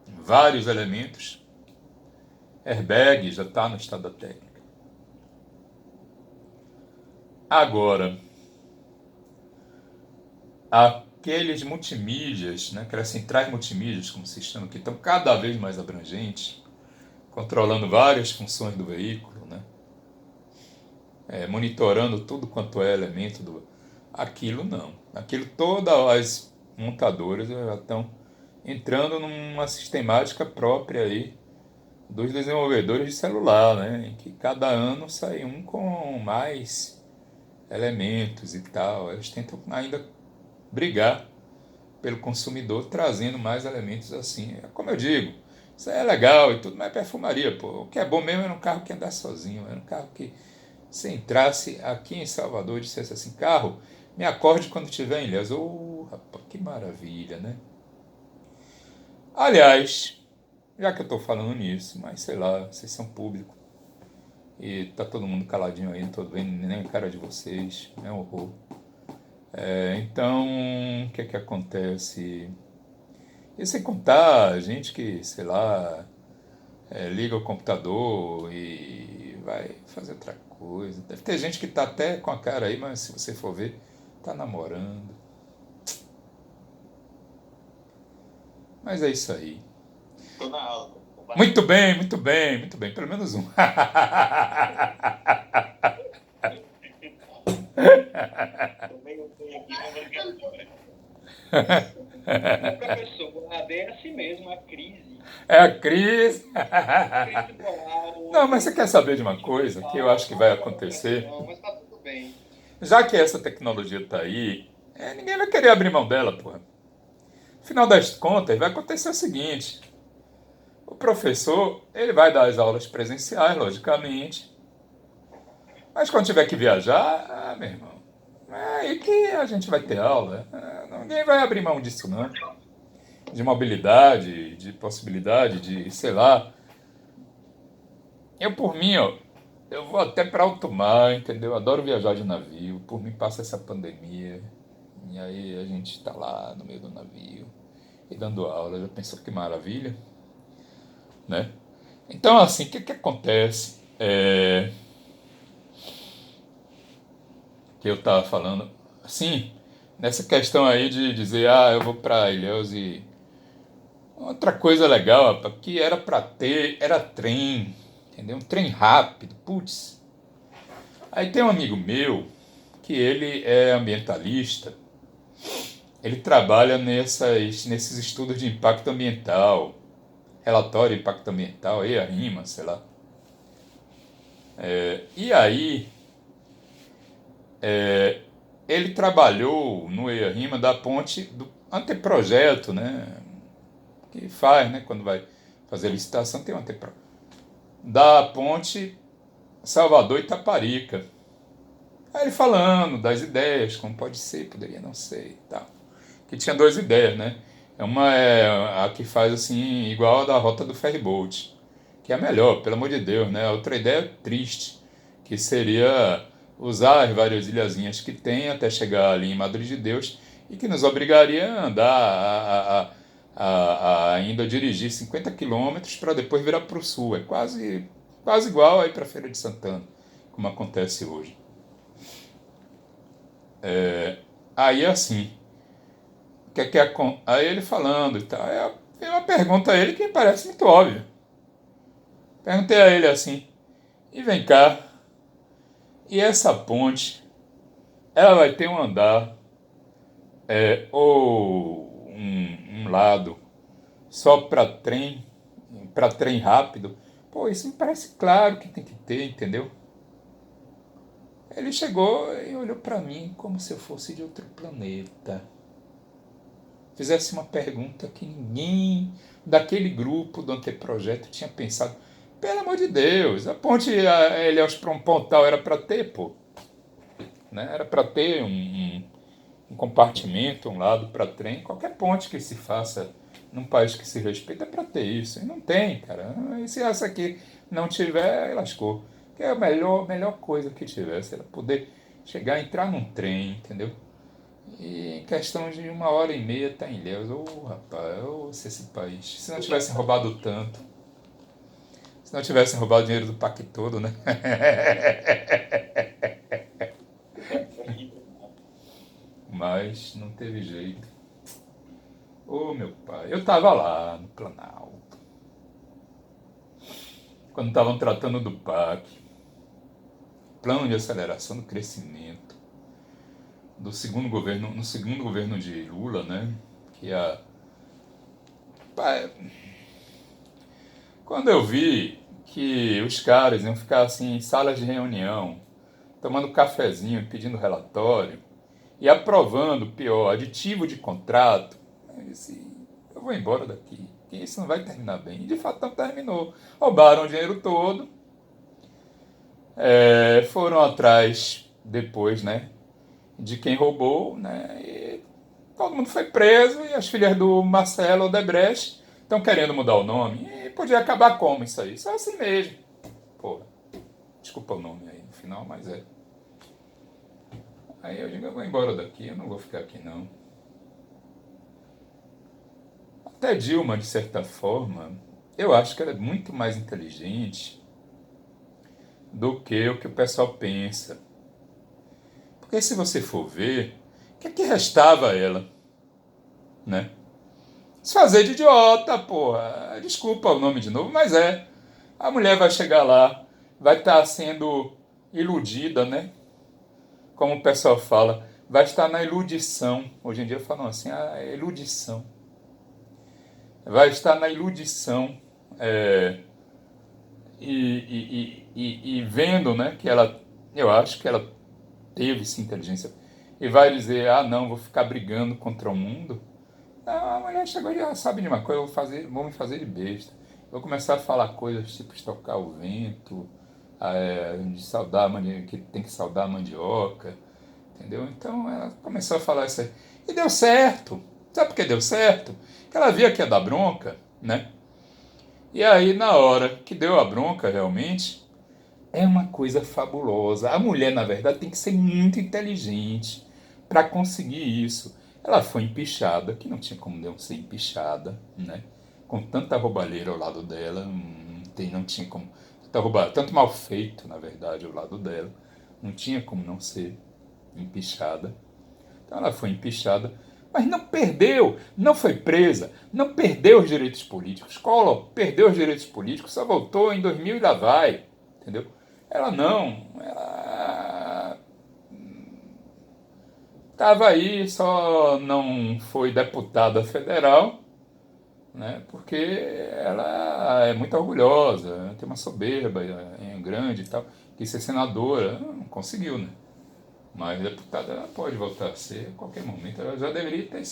vários elementos. Airbag já está no estado da técnica. Agora, aqueles multimídias, né, aquelas centrais multimídias, como se chama, que estão cada vez mais abrangentes, controlando várias funções do veículo, né, monitorando tudo quanto é elemento do... Aquilo não. Aquilo todas as montadoras já estão entrando numa sistemática própria aí dos desenvolvedores de celular, né, em que cada ano sai um com mais elementos e tal. Eles tentam ainda brigar pelo consumidor, trazendo mais elementos assim. Como eu digo, isso aí é legal e tudo, mas é perfumaria, pô. O que é bom mesmo era um carro que andasse sozinho, era um carro que você entrasse aqui em Salvador e dissesse assim, carro, me acorde quando estiver em Ilhéus. Oh, rapaz, que maravilha, né? Aliás, já que eu estou falando nisso, mas sei lá, vocês são público e tá todo mundo caladinho aí, não tô vendo nem a cara de vocês, é um horror. Então, o que é que acontece? E sem contar gente que, sei lá, liga o computador e vai fazer outra coisa. Deve ter gente que tá até com a cara aí, mas se você for ver, tá namorando. Mas é isso aí. Tô na aula. Muito bem, muito bem, muito bem. Pelo menos um. Também eu tenho aqui conversação. Ô, professor, a AD é assim mesmo, a crise. É a Cris. Crise moral, Não, mas você quer saber de uma coisa que eu acho que vai acontecer? não, mas tá tudo bem. Já que essa tecnologia tá aí, ninguém vai querer abrir mão dela, porra. Afinal das contas, vai acontecer o seguinte: o professor, ele vai dar as aulas presenciais, logicamente, mas quando tiver que viajar, meu irmão, é aí que a gente vai ter aula. Ninguém vai abrir mão disso, não. De mobilidade, de possibilidade de, sei lá. Eu, por mim, ó, eu vou até para alto mar, entendeu? Adoro viajar de navio. Por mim, passa essa pandemia. E aí a gente tá lá no meio do navio e dando aula. Já pensou que maravilha, né? Então, assim, o que que acontece? Que eu tava falando, assim, nessa questão aí de dizer, eu vou para Ilhéus e... Outra coisa legal, rapaz, que era para ter, era trem, entendeu? Um trem rápido, putz. Aí tem um amigo meu, que ele é ambientalista, ele trabalha nesses estudos de impacto ambiental, relatório de impacto ambiental, aí a RIMA, sei lá. E aí, ele trabalhou no EIA-RIMA da ponte do anteprojeto, né? Que faz, né? Quando vai fazer licitação, tem um anteprojeto. Da ponte Salvador Itaparica. Aí ele falando das ideias, como pode ser, poderia não ser e tal. Que tinha duas ideias, né? Uma é a que faz assim, igual a da rota do ferryboat, que é a melhor, pelo amor de Deus, né? A outra ideia é triste, que seria usar as várias ilhazinhas que tem até chegar ali em Madre de Deus e que nos obrigaria a andar, ainda dirigir 50 quilômetros para depois virar para o sul. É quase igual aí para a Feira de Santana, como acontece hoje. Aí assim, aí ele falando e tal, aí eu uma pergunta a ele que me parece muito óbvia. Perguntei a ele assim, e vem cá, e essa ponte, ela vai ter um andar ou um lado só para trem rápido? Pô, isso me parece claro que tem que ter, entendeu? Ele chegou e olhou para mim como se eu fosse de outro planeta. Fizesse uma pergunta que ninguém daquele grupo do anteprojeto tinha pensado. Pelo amor de Deus, a ponte Ilhéus para um Pontal era para ter, pô. Né? Era para ter um compartimento, um lado para trem. Qualquer ponte que se faça num país que se respeita é para ter isso. E não tem, cara. E se essa aqui não tiver, lascou. Que é a melhor coisa que tivesse. Era poder chegar, entrar num trem, entendeu? E em questão de 1h30 tá em Ilhéus. Ô, rapaz, ô, se esse país. Se não tivessem roubado tanto. Se não tivessem roubado o dinheiro do PAC todo, né? Mas não teve jeito. Ô, meu pai, eu tava lá no Planalto. Quando estavam tratando do PAC, Plano de Aceleração do Crescimento, do segundo governo, no segundo governo de Lula, né? Que a Quando eu vi que os caras iam ficar assim em salas de reunião, tomando cafezinho, pedindo relatório e aprovando, pior, aditivo de contrato, eu disse, eu vou embora daqui, que isso não vai terminar bem. E de fato não terminou. Roubaram o dinheiro todo, foram atrás depois, né, de quem roubou, né, e todo mundo foi preso e as filhas do Marcelo Odebrecht estão querendo mudar o nome. E podia acabar como isso aí? Só assim mesmo. Porra, desculpa o nome aí no final, mas é. Aí eu digo, eu vou embora daqui, eu não vou ficar aqui não. Até Dilma, de certa forma, eu acho que ela é muito mais inteligente do que o pessoal pensa. Porque se você for ver, o que é que restava a ela? Né? Se fazer de idiota, porra. Desculpa o nome de novo, mas é. A mulher vai chegar lá, vai estar sendo iludida, né? Como o pessoal fala, vai estar na iludição. Hoje em dia falam assim, a iludição. Vai estar na iludição e vendo, né, que ela, eu acho que ela teve essa inteligência e vai dizer, ah, não, vou ficar brigando contra o mundo. Não, a mulher chegou e já sabe de uma coisa, vou me fazer de besta. Vou começar a falar coisas tipo estocar o vento, de saudar que tem que saudar a mandioca, entendeu? Então ela começou a falar isso aí. E deu certo. Sabe por que deu certo? Porque ela via que ia dar bronca, né? E aí, na hora que deu a bronca, realmente, é uma coisa fabulosa. A mulher, na verdade, tem que ser muito inteligente para conseguir isso. Ela foi empichada, que não tinha como não ser empichada, né? Com tanta roubalheira ao lado dela, não tinha como. Tanto mal feito, na verdade, ao lado dela, não tinha como não ser empichada. Então ela foi empichada, mas não perdeu, não foi presa, não perdeu os direitos políticos. Collor perdeu os direitos políticos, só voltou em 2000 e lá vai, entendeu? Ela estava aí, só não foi deputada federal, né? Porque ela é muito orgulhosa, tem uma soberba grande e tal, quis ser senadora, não conseguiu, né? Mas deputada ela pode voltar a ser a qualquer momento, ela já deveria ter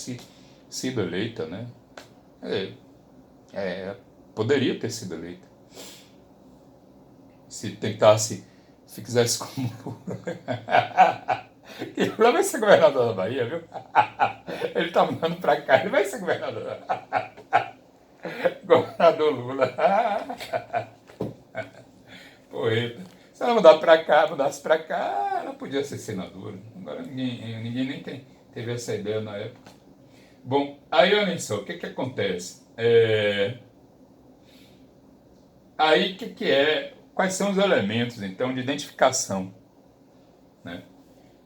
sido eleita, né? Poderia ter sido eleita. Se tentasse, se quisesse como Lula. E Lula vai ser governador da Bahia, viu? Ele tá mudando pra cá, ele vai ser governador. Governador Lula. Poeta. Se ela mudasse pra cá, ela podia ser senadora. Agora ninguém nem teve essa ideia na época. Bom, aí olha só, o que acontece? Aí o que é? Quais são os elementos, então, de identificação? Né?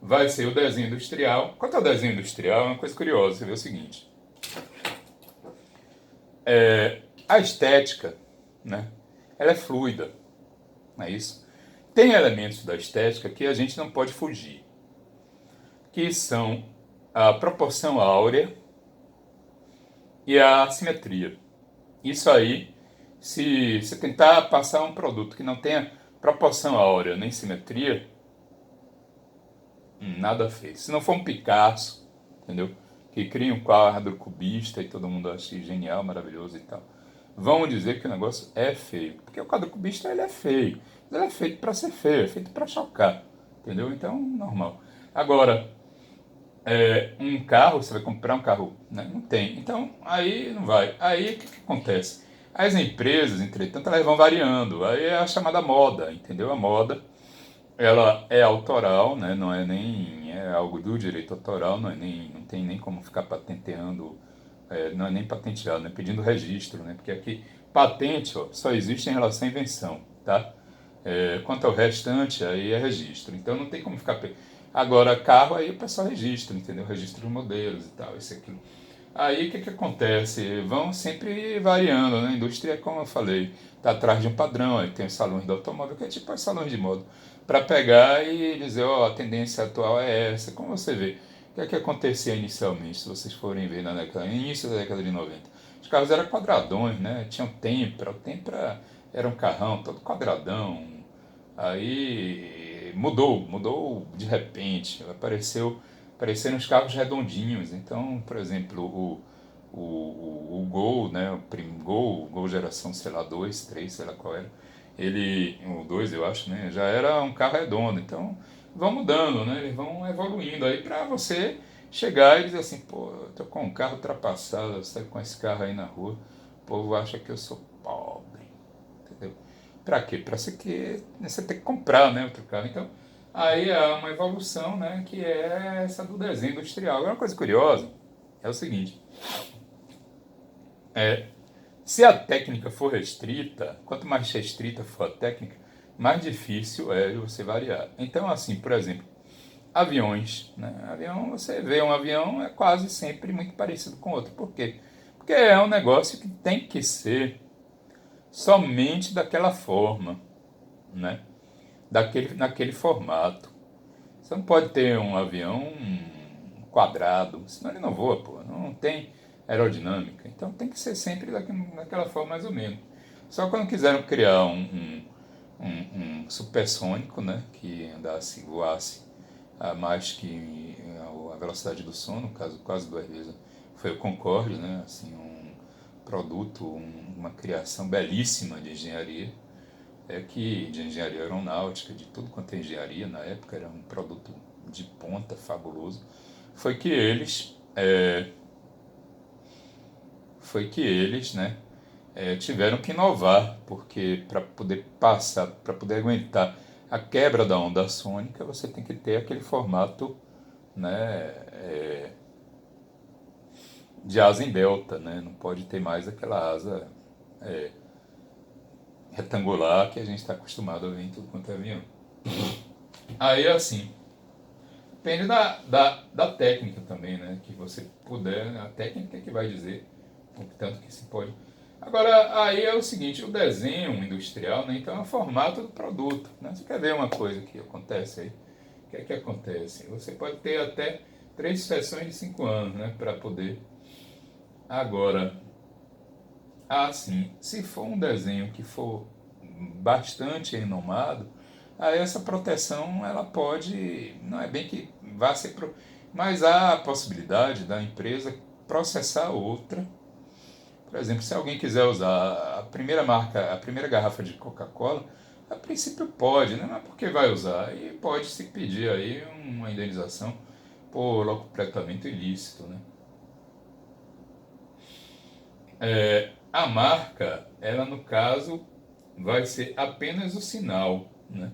Vai ser o desenho industrial. Quanto ao desenho industrial, é uma coisa curiosa, você vê o seguinte. A estética, né? Ela é fluida, não é isso? Tem elementos da estética que a gente não pode fugir, que são a proporção áurea e a simetria. Isso aí, se você tentar passar um produto que não tenha proporção áurea nem simetria, nada feito. Se não for um Picasso, entendeu? Que cria um quadro cubista e todo mundo acha genial, maravilhoso e tal. Vão dizer que o negócio é feio. Porque o quadro cubista ele é feio. Mas ele é feito para ser feio, é feito para chocar. Entendeu? Então, normal. Agora, um carro, você vai comprar um carro, né? Não tem. Então, aí não vai. Aí o que acontece? As empresas, entretanto, elas vão variando. Aí é a chamada moda, entendeu? A moda, ela é autoral, né? Não é nem é algo do direito autoral, não tem nem como ficar patenteando, não é nem patenteado, né? Pedindo registro, né? Porque aqui patente, ó, só existe em relação à invenção, tá? Quanto ao restante, aí é registro. Então não tem como ficar. Agora, carro, aí o pessoal registra, entendeu? Registra os modelos e tal, isso e aquilo. Aí o que acontece? Vão sempre variando, né? A indústria, como eu falei, está atrás de um padrão. Aí tem os salões do automóvel, que é tipo os salões de moda, para pegar e dizer, ó, a tendência atual é essa. Como você vê, o que acontecia inicialmente, se vocês forem ver na década, início da década de 90? Os carros eram quadradões, né? Tinham Tempra, o Tempra era um carrão todo quadradão. Aí mudou de repente, apareceram os carros redondinhos. Então, por exemplo, o Gol, né, o Gol geração, sei lá, 2 3 sei lá qual era, ele, o 2 eu acho, né, já era um carro redondo. Então, vão mudando, né, eles vão evoluindo aí para você chegar e dizer assim, pô, eu tô com um carro ultrapassado, você tá com esse carro aí na rua, o povo acha que eu sou pobre, entendeu? Para quê? Para você ter que comprar, né, outro carro. Então, aí há uma evolução, né, que é essa do desenho industrial. Agora, uma coisa curiosa é o seguinte: se a técnica for restrita, quanto mais restrita for a técnica, mais difícil é de você variar. Então, assim, por exemplo, aviões, né? Avião, você vê um avião, é quase sempre muito parecido com outro. Por quê? Porque é um negócio que tem que ser somente daquela forma, né? Naquele formato. Você não pode ter um avião quadrado, senão ele não voa, pô. Não tem aerodinâmica. Então tem que ser sempre daquela forma mais ou menos. Só quando quiseram criar um supersônico, né, que andasse, voasse a mais que a velocidade do som, no caso quase 2 vezes, foi o Concorde, né, assim, um produto, uma criação belíssima de engenharia, de engenharia aeronáutica, de tudo quanto é engenharia na época, era um produto de ponta, fabuloso. Foi que eles, né, tiveram que inovar, porque para poder passar, para poder aguentar a quebra da onda sônica, você tem que ter aquele formato, né, de asa em delta, né? Não pode ter mais aquela asa retangular que a gente está acostumado a ver em tudo quanto é avião. Aí, assim, depende da técnica também, né? Que você puder, a técnica é que vai dizer o tanto que se pode. Agora, aí é o seguinte, o desenho industrial, né? Então é o formato do produto, né? Você quer ver uma coisa que acontece aí? O que é que acontece? Você pode ter até 3 sessões de 5 anos, né? Para poder. Agora, assim, se for um desenho que for bastante renomado, aí essa proteção ela pode, não é bem que vá ser, mas há a possibilidade da empresa processar outra. Por exemplo, se alguém quiser usar a primeira marca, a primeira garrafa de Coca-Cola, a princípio pode, né? Mas por que vai usar? E pode se pedir aí uma indenização por locupletamento ilícito, né? A marca, ela no caso, vai ser apenas o sinal, né?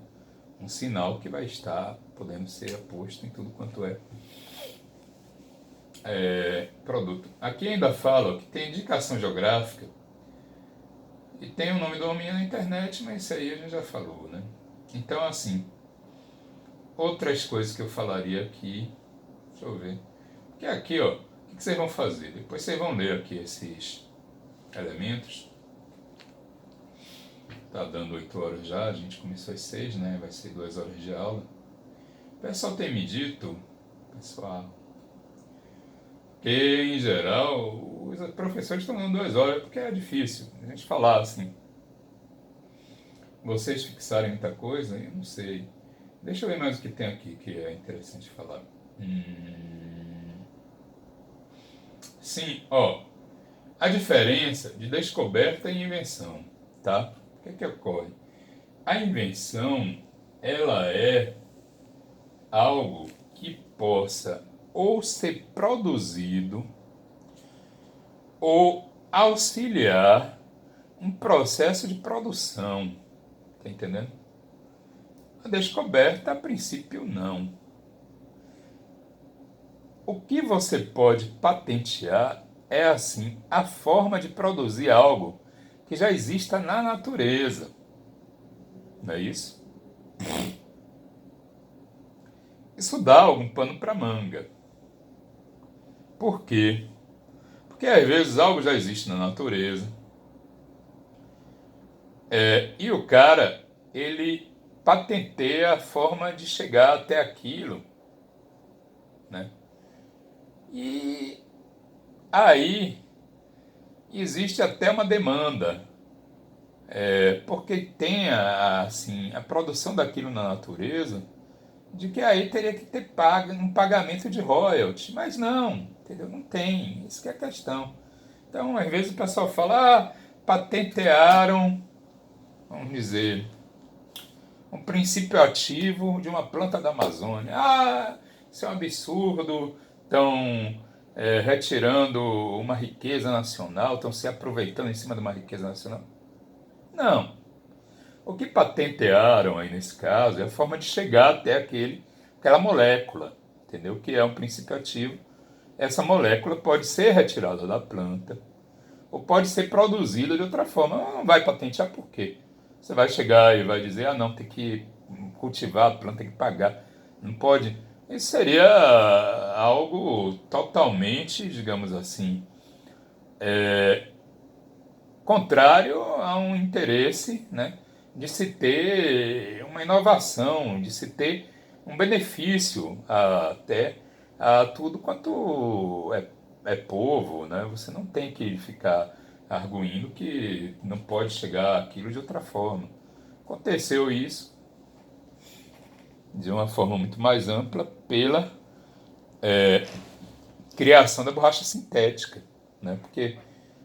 Um sinal que vai estar podendo ser posto em tudo quanto produto. Aqui ainda fala que tem indicação geográfica e tem o nome do domínio na internet, mas isso aí a gente já falou, né? Então, assim, outras coisas que eu falaria aqui, deixa eu ver. Que aqui, ó, o que vocês vão fazer? Depois vocês vão ler aqui esses elementos. Tá dando 8 horas já, a gente começou às 6, né? Vai ser 2 horas de aula. O pessoal tem me dito, pessoal, que em geral os professores estão dando 2 horas porque é difícil a gente falar assim. Vocês fixarem muita coisa, eu não sei. Deixa eu ver mais o que tem aqui que é interessante falar. Sim, ó. A diferença de descoberta e invenção, tá? O que é que ocorre? A invenção, ela é algo que possa ou ser produzido ou auxiliar um processo de produção, tá entendendo? A descoberta, a princípio, não. o que você pode patentear é, assim, a forma de produzir algo que já exista na natureza. Não é isso? Isso dá algum pano para manga. Por quê? Porque às vezes algo já existe na natureza, e o cara, ele patenteia a forma de chegar até aquilo, né? E aí existe até uma demanda, porque tem assim, a produção daquilo na natureza, de que aí teria que ter um pagamento de royalties, mas não, entendeu? Não tem, isso que é a questão. Então, às vezes o pessoal fala, patentearam, vamos dizer, um princípio ativo de uma planta da Amazônia. Isso é um absurdo, estão retirando uma riqueza nacional, estão se aproveitando em cima de uma riqueza nacional. Não. O que patentearam aí nesse caso é a forma de chegar até aquela molécula, entendeu? Que é um princípio ativo. Essa molécula pode ser retirada da planta ou pode ser produzida de outra forma. Não vai patentear por quê? Você vai chegar e vai dizer, não, tem que cultivar a planta, tem que pagar. Não pode. Isso seria algo totalmente, digamos assim, contrário a um interesse, né, de se ter uma inovação, de se ter um benefício até a tudo quanto é povo, né? Você não tem que ficar arguindo que não pode chegar aquilo de outra forma. Aconteceu isso de uma forma muito mais ampla pela criação da borracha sintética, né? Porque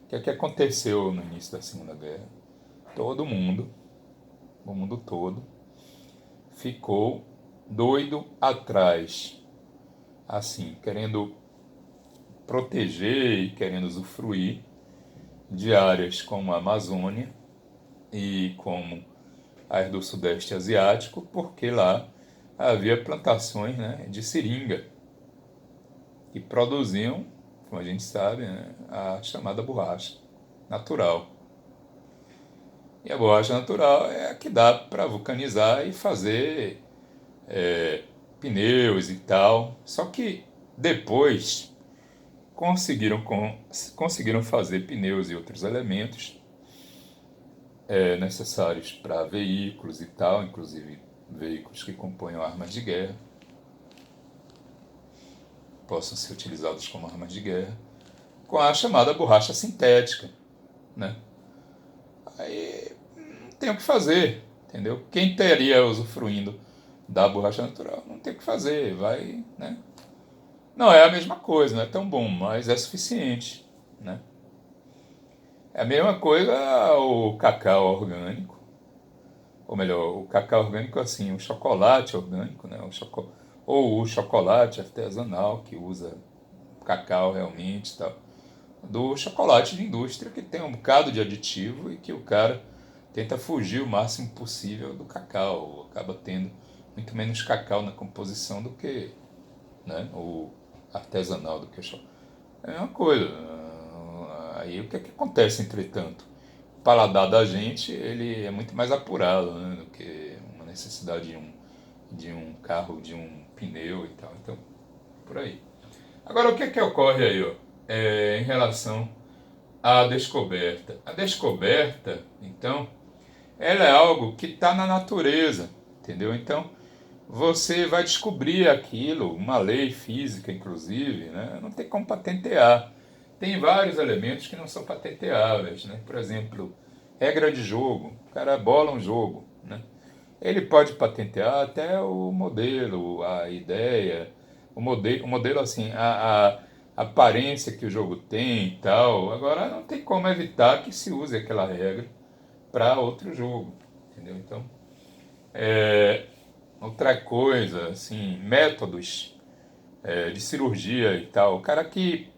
o que é que aconteceu no início da Segunda Guerra? Todo mundo, o mundo todo, ficou doido atrás, assim, querendo proteger e querendo usufruir de áreas como a Amazônia e como as do Sudeste Asiático, porque lá havia plantações, né, de seringa que produziam, como a gente sabe, né, a chamada borracha natural. E a borracha natural é a que dá para vulcanizar e fazer pneus e tal. Só que depois conseguiram fazer pneus e outros elementos necessários para veículos e tal, inclusive veículos que compõem armas de guerra, possam ser utilizados como armas de guerra, com a chamada borracha sintética, né? Aí não tem o que fazer, entendeu? Quem estaria usufruindo da borracha natural não tem o que fazer, vai, né? Não é a mesma coisa, não é tão bom, mas é suficiente, né? É a mesma coisa o cacau orgânico, ou melhor, o cacau orgânico assim, o chocolate orgânico, né? Ou o chocolate artesanal que usa cacau realmente e tal. Do chocolate de indústria que tem um bocado de aditivo e que o cara tenta fugir o máximo possível do cacau, acaba tendo muito menos cacau na composição do que, né, o artesanal, do que o chocolate. É uma coisa. Aí o que é que acontece, entretanto? O paladar da gente ele é muito mais apurado, né, do que uma necessidade de um carro, de um pneu e tal. Então, por aí. Agora, o que é que ocorre aí, ó, em relação à descoberta? A descoberta, então, ela é algo que está na natureza, entendeu? Então, você vai descobrir aquilo, uma lei física, inclusive, né? Não tem como patentear. Tem vários elementos que não são patenteáveis, né? Por exemplo, regra de jogo. O cara bola um jogo, né? Ele pode patentear até o modelo, a ideia, o modelo assim, a aparência que o jogo tem e tal. Agora, não tem como evitar que se use aquela regra para outro jogo, entendeu? Então, outra coisa, assim, métodos de cirurgia e tal. O cara que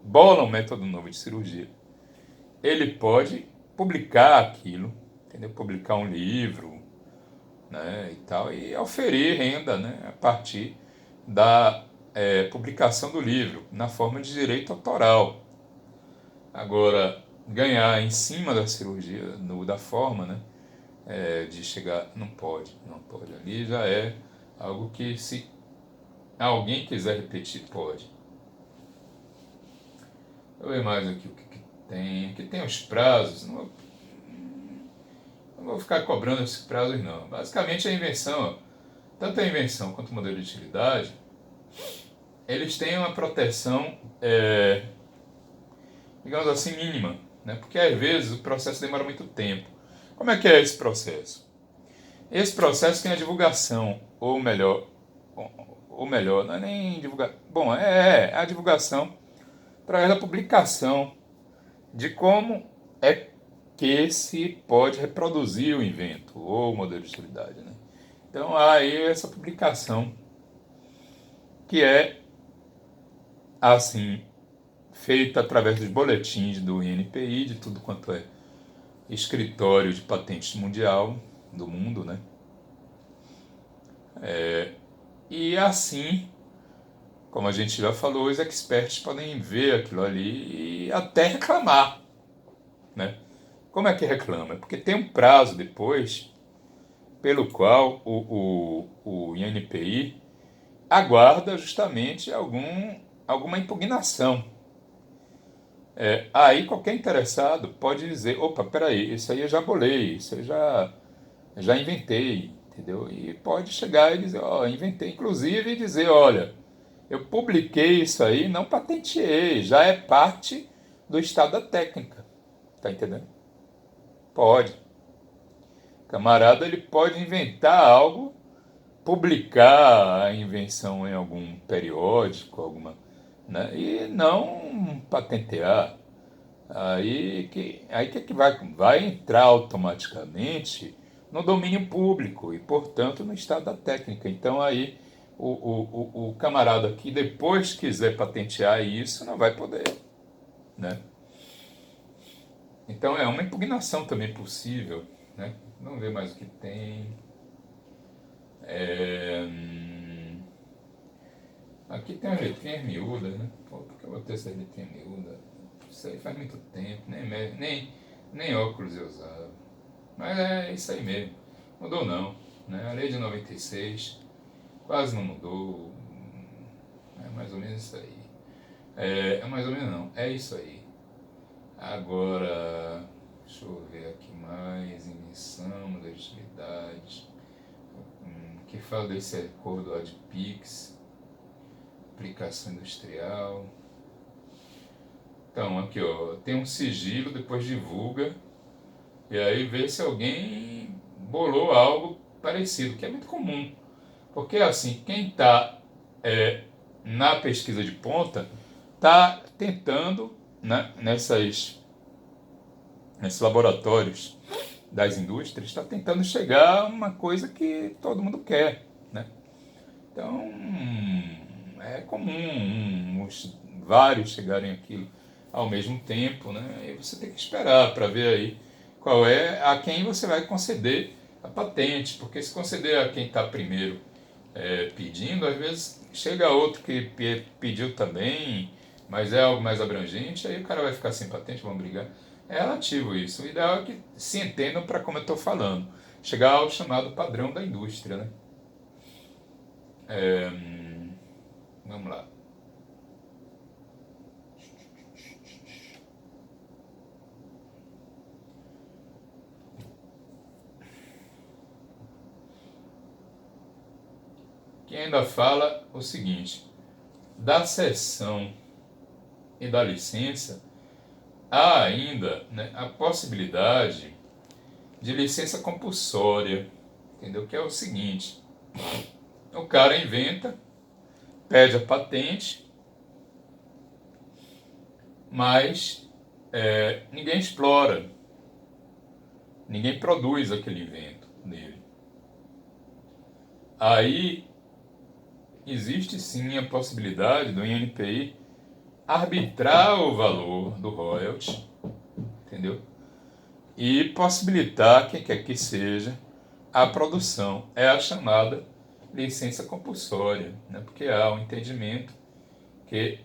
bola um método novo de cirurgia, ele pode publicar aquilo, entendeu? Publicar um livro, né, e tal, e oferir renda, né, a partir da publicação do livro na forma de direito autoral. Agora, ganhar em cima da cirurgia, da forma, né, de chegar, não pode. Ali já é algo que, se alguém quiser repetir, pode. Eu vou ver mais aqui o que tem. Aqui tem os prazos. Não vou ficar cobrando esses prazos, não. Basicamente, a invenção, tanto a invenção quanto o modelo de utilidade, eles têm uma proteção, digamos assim, mínima, né? Porque às vezes o processo demora muito tempo. Como é que é esse processo? Esse processo tem a divulgação, ou melhor, não é nem divulgação. Bom, é a divulgação através da publicação de como é que se pode reproduzir o invento ou o modelo de utilidade, né? Então há aí essa publicação que é assim feita através dos boletins do INPI, de tudo quanto é escritório de patentes mundial do mundo, né? E assim, como a gente já falou, os experts podem ver aquilo ali e até reclamar, né? Como é que reclama? É porque tem um prazo depois pelo qual o INPI aguarda justamente alguma impugnação. Aí qualquer interessado pode dizer, opa, peraí, isso aí eu já bolei, isso aí eu já inventei, entendeu? E pode chegar e dizer, ó, inventei, inclusive dizer, olha, eu publiquei isso aí, não patenteei, já é parte do estado da técnica, tá entendendo? Pode. O camarada, ele pode inventar algo, publicar a invenção em algum periódico, né, e não patentear. Aí que vai entrar automaticamente no domínio público e, portanto, no estado da técnica. Então, aí o camarada que depois quiser patentear isso não vai poder, né? Então, é uma impugnação também possível, né? Vamos ver mais o que tem. Aqui tem as letrinhas miúdas, né? Pô, por que eu botei essas letrinhas miúdas? Isso aí faz muito tempo, nem óculos eu usava. Mas é isso aí mesmo. Mudou não, né? A lei de 96 quase não mudou. É mais ou menos isso aí. É mais ou menos não, é isso aí. Agora, deixa eu ver aqui mais. Invenção, modelo de utilidades. Que fala desse acordo ADPIX. Aplicação industrial. Então, aqui ó, tem um sigilo, depois divulga, e aí vê se alguém bolou algo parecido, que é muito comum. Porque assim, quem está na pesquisa de ponta está tentando, né, nesses laboratórios das indústrias, está tentando chegar a uma coisa que todo mundo quer, né? Então, é comum vários chegarem àquilo ao mesmo tempo, né? E você tem que esperar para ver aí qual é a quem você vai conceder a patente, porque se conceder a quem está primeiro pedindo, às vezes chega outro que pediu também, mas é algo mais abrangente, aí o cara vai ficar sem patente, vão brigar. É relativo isso. O ideal é que se entendam para como eu estou falando, chegar ao chamado padrão da indústria, né? Vamos lá. Que ainda fala o seguinte: da cessão e da licença, há ainda, né, a possibilidade de licença compulsória, entendeu? Que é o seguinte: o cara inventa, pede a patente, mas ninguém explora, ninguém produz aquele invento nele. Aí existe sim a possibilidade do INPI arbitrar o valor do royalty, entendeu? E possibilitar quem quer que seja a produção. É a chamada licença compulsória, né? Porque há um entendimento que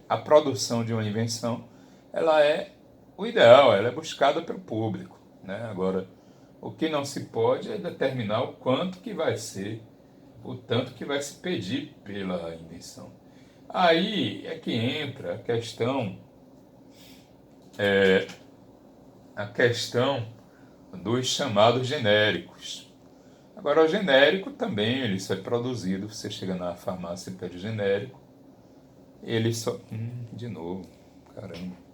a produção de uma invenção, ela é o ideal, ela é buscada pelo público, né? Agora, o que não se pode é determinar o quanto que vai ser, o tanto que vai se pedir pela invenção. Aí é que entra a questão dos chamados genéricos. Agora, o genérico também, ele só é produzido, você chega na farmácia e pede genérico, ele só... de novo, caramba.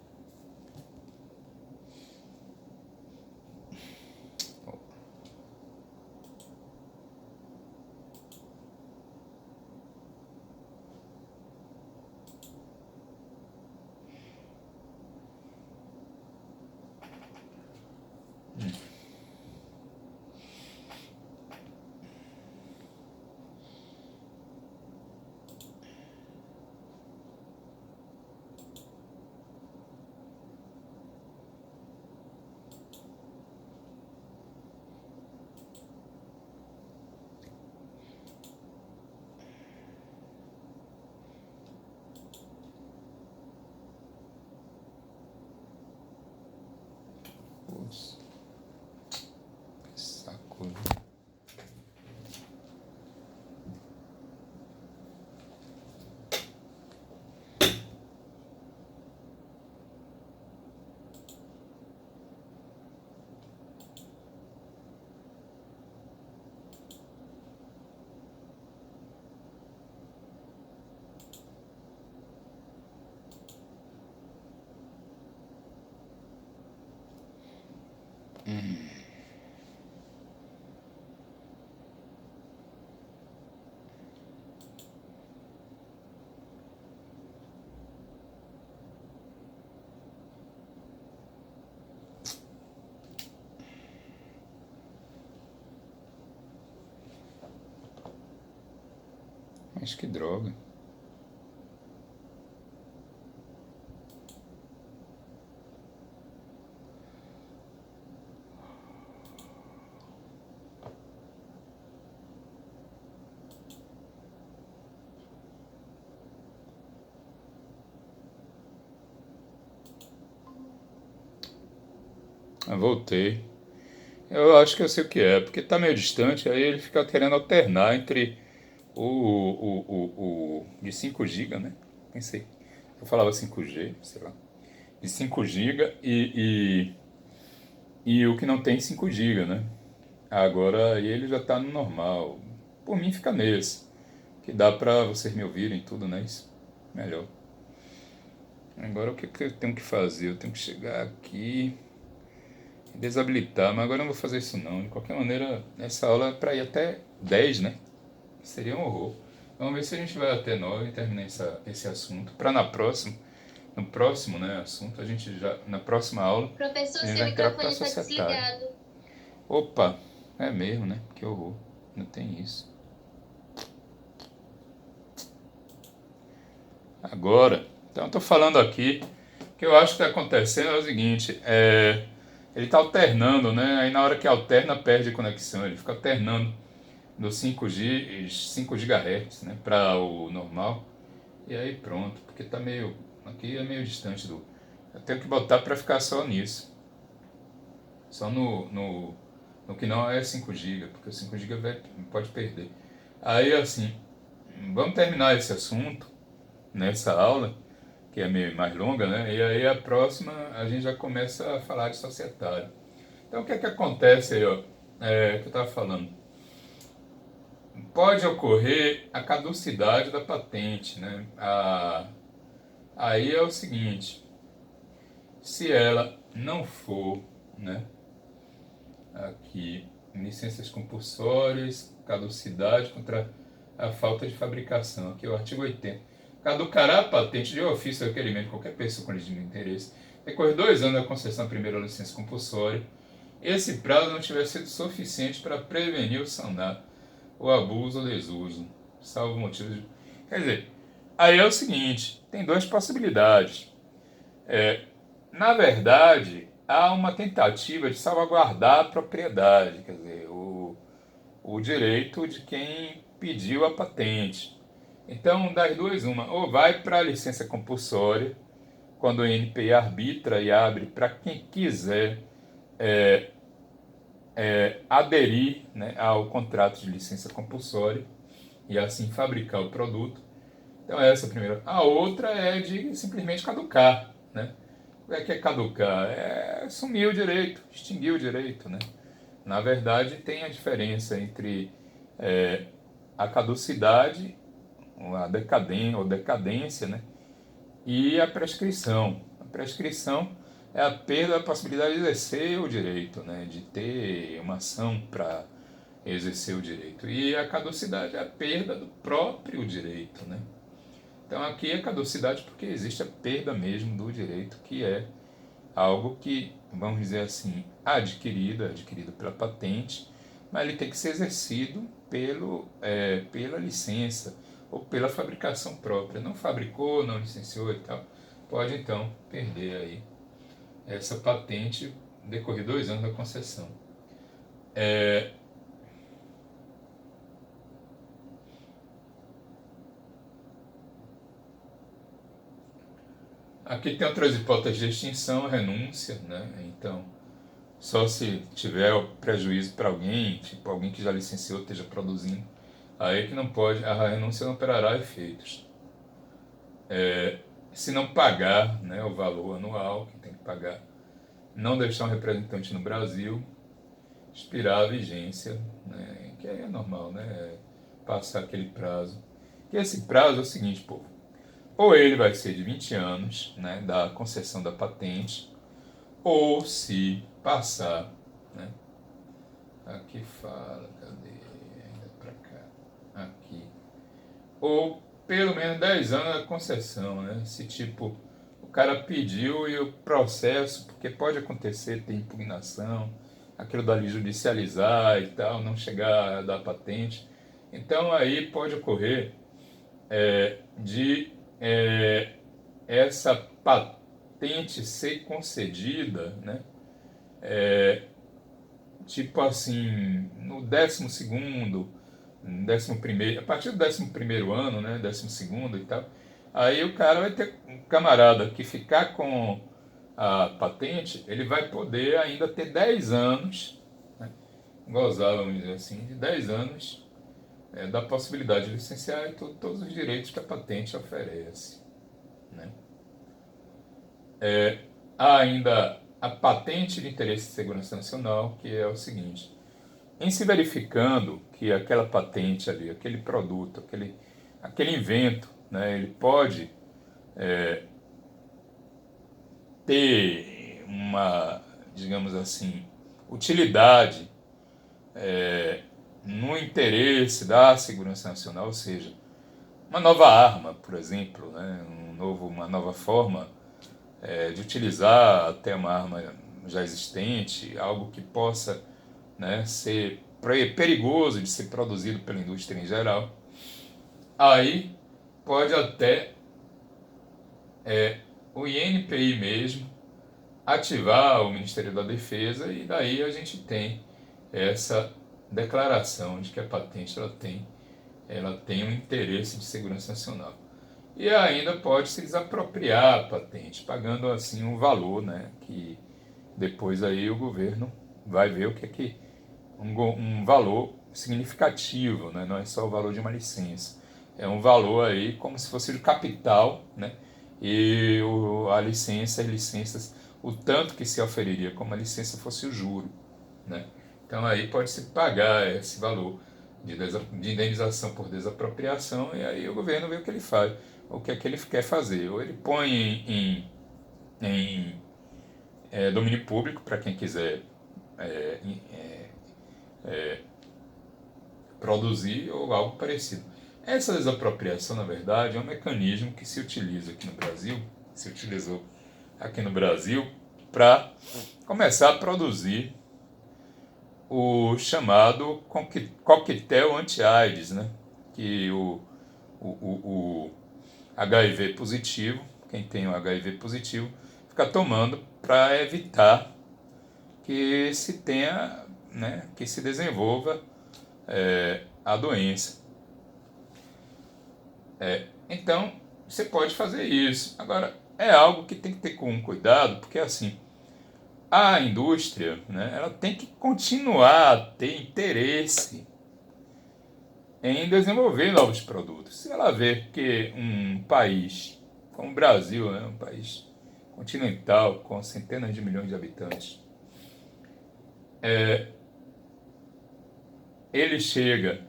Putz, que saco. Mas que droga. Voltei. Eu acho que eu sei o que é, porque tá meio distante, aí ele fica querendo alternar entre o de 5 GB, né? Pensei. Eu falava 5G, sei lá. De 5 GB e o que não tem 5 GB, né? Agora ele já tá no normal. Por mim fica nesse. Que dá pra vocês me ouvirem tudo, né? Isso. Melhor. Agora o que que eu tenho que fazer? Eu tenho que chegar aqui e desabilitar, mas agora eu não vou fazer isso não. De qualquer maneira, essa aula é pra ir até 10, né? Seria um horror. Vamos ver se a gente vai até 9 e terminar esse assunto. Para no próximo, né, assunto, a gente já, na próxima aula, Professor, a gente seu vai entrar para a microfone está societária. desligado. Opa, é mesmo, né? Que horror. Não tem isso. Agora, então eu tô falando aqui, o que eu acho que está acontecendo é o seguinte, ele está alternando, né? Aí na hora que alterna, perde a conexão. Ele fica alternando do 5G, 5 GHz, né, para o normal. E aí pronto, porque tá meio. Aqui é meio distante do. Eu tenho que botar para ficar só nisso. Só no que não é 5 GB, porque o 5 GB pode perder. Aí assim, vamos terminar esse assunto nessa aula, que é meio mais longa, né? E aí a próxima a gente já começa a falar de societário. Então o que é que acontece aí, ó? Que eu estava falando. Pode ocorrer a caducidade da patente, né? Aí é o seguinte, se ela não for, né, aqui, licenças compulsórias, caducidade contra a falta de fabricação, aqui é o artigo 80. Caducará a patente de ofício ou requerimento de qualquer pessoa com legítimo interesse, decorrer 2 anos da concessão da primeira licença compulsória, esse prazo não tiver sido suficiente para prevenir ou sanar o abuso ou desuso, salvo motivos de... Quer dizer, aí é o seguinte, tem duas possibilidades. Na verdade, há uma tentativa de salvaguardar a propriedade, quer dizer, o direito de quem pediu a patente. Então, das duas, uma, ou vai para a licença compulsória, quando o INPI arbitra e abre para quem quiser aderir, né, ao contrato de licença compulsória e assim fabricar o produto. Então essa é a primeira. A outra é de simplesmente caducar, né? O que é caducar? É sumir o direito, extinguir o direito, né? Na verdade, tem a diferença entre a caducidade, a decadência, né? E a prescrição. A prescrição é a perda da possibilidade de exercer o direito, né? De ter uma ação para exercer o direito. E a caducidade é a perda do próprio direito, né? Então aqui é caducidade porque existe a perda mesmo do direito, que é algo que, vamos dizer assim, adquirido pela patente, mas ele tem que ser exercido pela licença ou pela fabricação própria. Não fabricou, não licenciou e tal, pode então perder aí essa patente decorrer 2 anos da concessão. Aqui tem outras hipóteses de extinção, renúncia, né? Então, só se tiver o prejuízo para alguém, tipo alguém que já licenciou esteja produzindo, aí que não pode, a renúncia não operará efeitos. Se não pagar, né, o valor anual que tem que pagar, não deixar um representante no Brasil, expirar a vigência, né, que é normal, né, passar aquele prazo. E esse prazo é o seguinte, povo, ou ele vai ser de 20 anos, né, da concessão da patente, ou se passar, né, aqui fala, cadê? Ainda pra cá. Aqui. Ou pelo menos 10 anos da concessão, né? Se tipo, o cara pediu e o processo, porque pode acontecer, tem impugnação, aquilo dali judicializar e tal, não chegar a dar patente. Então aí pode ocorrer de essa patente ser concedida, né? Tipo assim, no 12º, 11º, a partir do 11º ano, né, 12º e tal, aí o cara vai ter um camarada que ficar com a patente, ele vai poder ainda ter 10 anos, né, gozar, vamos dizer assim, de 10 anos da possibilidade de licenciar e todos os direitos que a patente oferece, né. Há ainda a patente de interesse de segurança nacional, que é o seguinte: em se verificando que aquela patente ali, aquele produto, aquele invento, né, ele pode ter uma, digamos assim, utilidade no interesse da segurança nacional, ou seja, uma nova arma, por exemplo, né, uma nova forma de utilizar até uma arma já existente, algo que possa, né, ser perigoso de ser produzido pela indústria em geral, aí pode até o INPI mesmo ativar o Ministério da Defesa e daí a gente tem essa declaração de que a patente ela tem um interesse de segurança nacional. E ainda pode se desapropriar a patente, pagando assim um valor, né, que depois aí o governo vai ver o que é que um valor significativo, né? Não é só o valor de uma licença. É um valor aí como se fosse de capital, né? E a licença, as licenças, o tanto que se oferiria como a licença fosse o juro, né? Então aí pode-se pagar esse valor de indenização por desapropriação e aí o governo vê o que ele faz, o que é que ele quer fazer. Ou ele põe em domínio público para quem quiser é, produzir ou algo parecido. Essa desapropriação, na verdade, é um mecanismo que se utiliza aqui no Brasil, se utilizou aqui no Brasil para começar a produzir o chamado coquetel anti-AIDS, né? Que o HIV positivo, quem tem o HIV positivo, fica tomando para evitar que se tenha, né, que se desenvolva a doença. Então, você pode fazer isso. Agora, é algo que tem que ter com cuidado, porque assim, a indústria, né, ela tem que continuar a ter interesse em desenvolver novos produtos. Se ela vê que um país como o Brasil, né, um país continental com centenas de milhões de habitantes, ele chega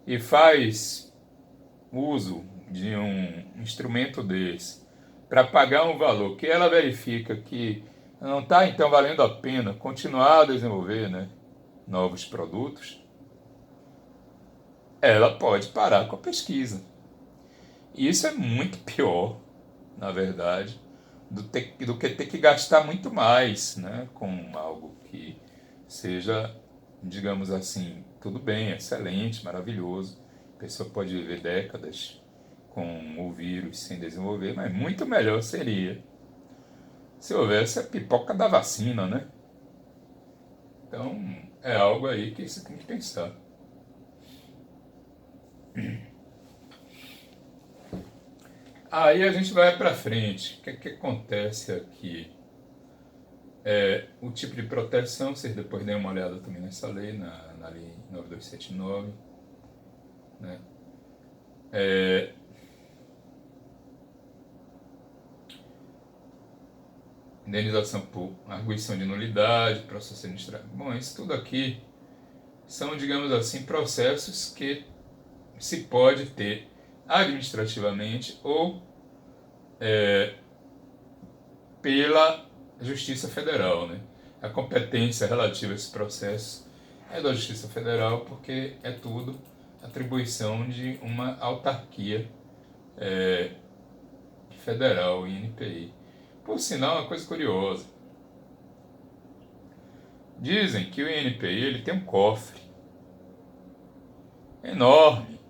e faz uso de um instrumento desse para pagar um valor que ela verifica que não está então valendo a pena continuar a desenvolver, né, novos produtos, ela pode parar com a pesquisa. E isso é muito pior, na verdade, do que ter que gastar muito mais, né, com algo que seja, digamos assim, tudo bem, excelente, maravilhoso. A pessoa pode viver décadas com o vírus sem desenvolver, mas muito melhor seria se houvesse a pipoca da vacina, né? Então, é algo aí que você tem que pensar. Aí a gente vai para frente. O que é que acontece aqui? O tipo de proteção, vocês depois deem uma olhada também nessa lei, na lei 9279, né? Indenização por arguição de nulidade, processo administrativo. Bom, isso tudo aqui são, digamos assim, processos que se pode ter administrativamente ou pela Justiça Federal, né? A competência relativa a esse processo é da Justiça Federal porque é tudo atribuição de uma autarquia federal, INPI. Por sinal, uma coisa curiosa. Dizem que o INPI ele tem um cofre enorme,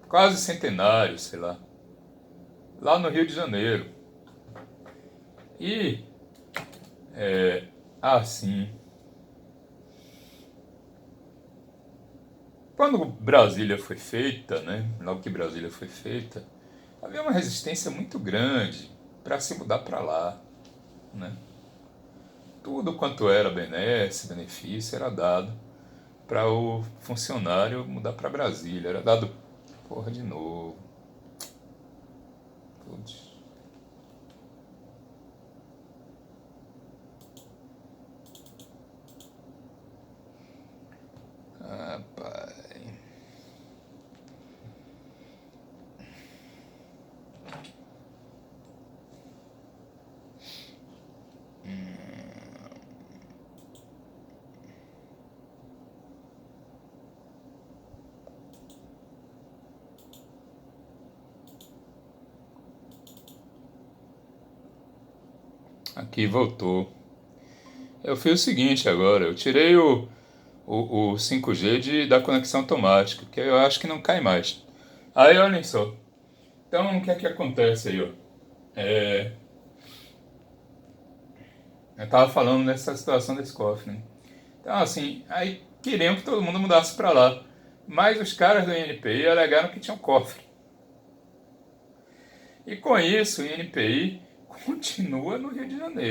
quase centenário, sei lá no Rio de Janeiro. E, assim, quando Brasília foi feita, né, logo que Brasília foi feita, havia uma resistência muito grande para se mudar para lá, né? Tudo quanto era benefício, era dado para o funcionário mudar para Brasília. Era dado porra de novo. Putz. Pai. Aqui voltou. Eu fiz o seguinte agora, eu tirei o 5G da conexão automática, que eu acho que não cai mais. Aí olhem só. Então o que é que acontece aí, ó? Eu tava falando nessa situação desse cofre, né? Então assim, aí queriam que todo mundo mudasse para lá. Mas os caras do INPI alegaram que tinham cofre. E com isso o INPI continua no Rio de Janeiro.